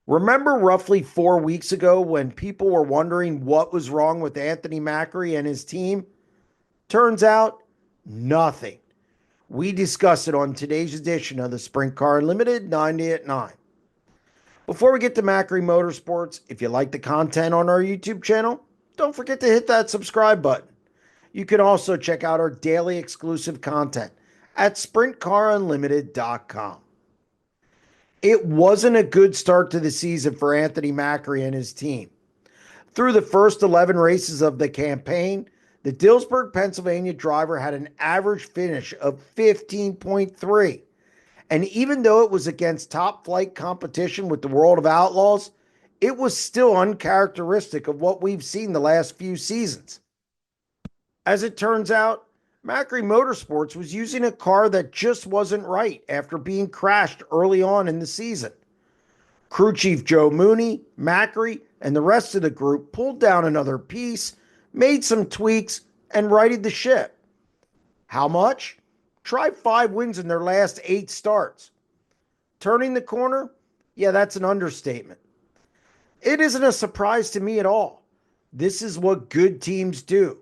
Remember roughly 4 weeks ago when people were wondering what was wrong with Anthony Macri and his team? Turns out, nothing. We discuss it on today's edition of the Sprint Car Unlimited 90 at 9. Before we get to Macri Motorsports, if you like the content on our YouTube channel, don't forget to hit that subscribe button. You can also check out our daily exclusive content at SprintCarUnlimited.com. It wasn't a good start to the season for Anthony Macri and his team. Through the first 11 races of the campaign, the Dillsburg, Pennsylvania driver had an average finish of 15.3. And even though it was against top flight competition with the World of Outlaws, it was still uncharacteristic of what we've seen the last few seasons. As it turns out, Macri Motorsports was using a car that just wasn't right after being crashed early on in the season. Crew Chief Joe Mooney, Macri, and the rest of the group pulled down another piece, made some tweaks, and righted the ship. How much? Try 5 wins in their last 8 starts. Turning the corner? Yeah, that's an understatement. It isn't a surprise to me at all. This is what good teams do.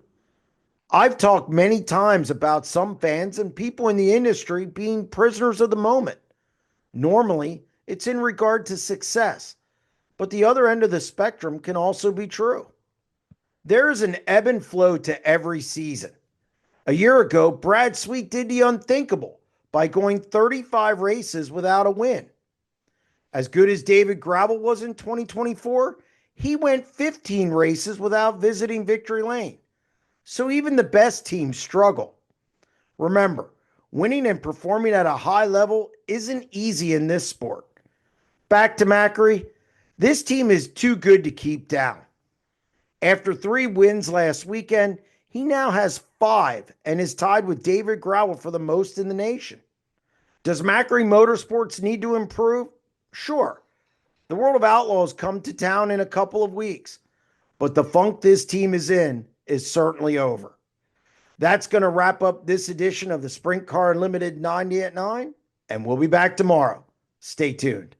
I've talked many times about some fans and people in the industry being prisoners of the moment. Normally, it's in regard to success, but the other end of the spectrum can also be true. There is an ebb and flow to every season. A year ago, Brad Sweet did the unthinkable by going 35 races without a win. As good as David Gravel was in 2024, he went 15 races without visiting victory lane. So even the best teams struggle. Remember, winning and performing at a high level isn't easy in this sport. Back to Macri, this team is too good to keep down. After 3 wins last weekend, he now has 5 and is tied with David Gravel for the most in the nation. Does Macri Motorsports need to improve? Sure. The World of Outlaws come to town in a couple of weeks, but the funk this team is in is certainly over. That's going to wrap up this edition of the Sprint Car Unlimited 90 at 9, and we'll be back tomorrow. Stay tuned.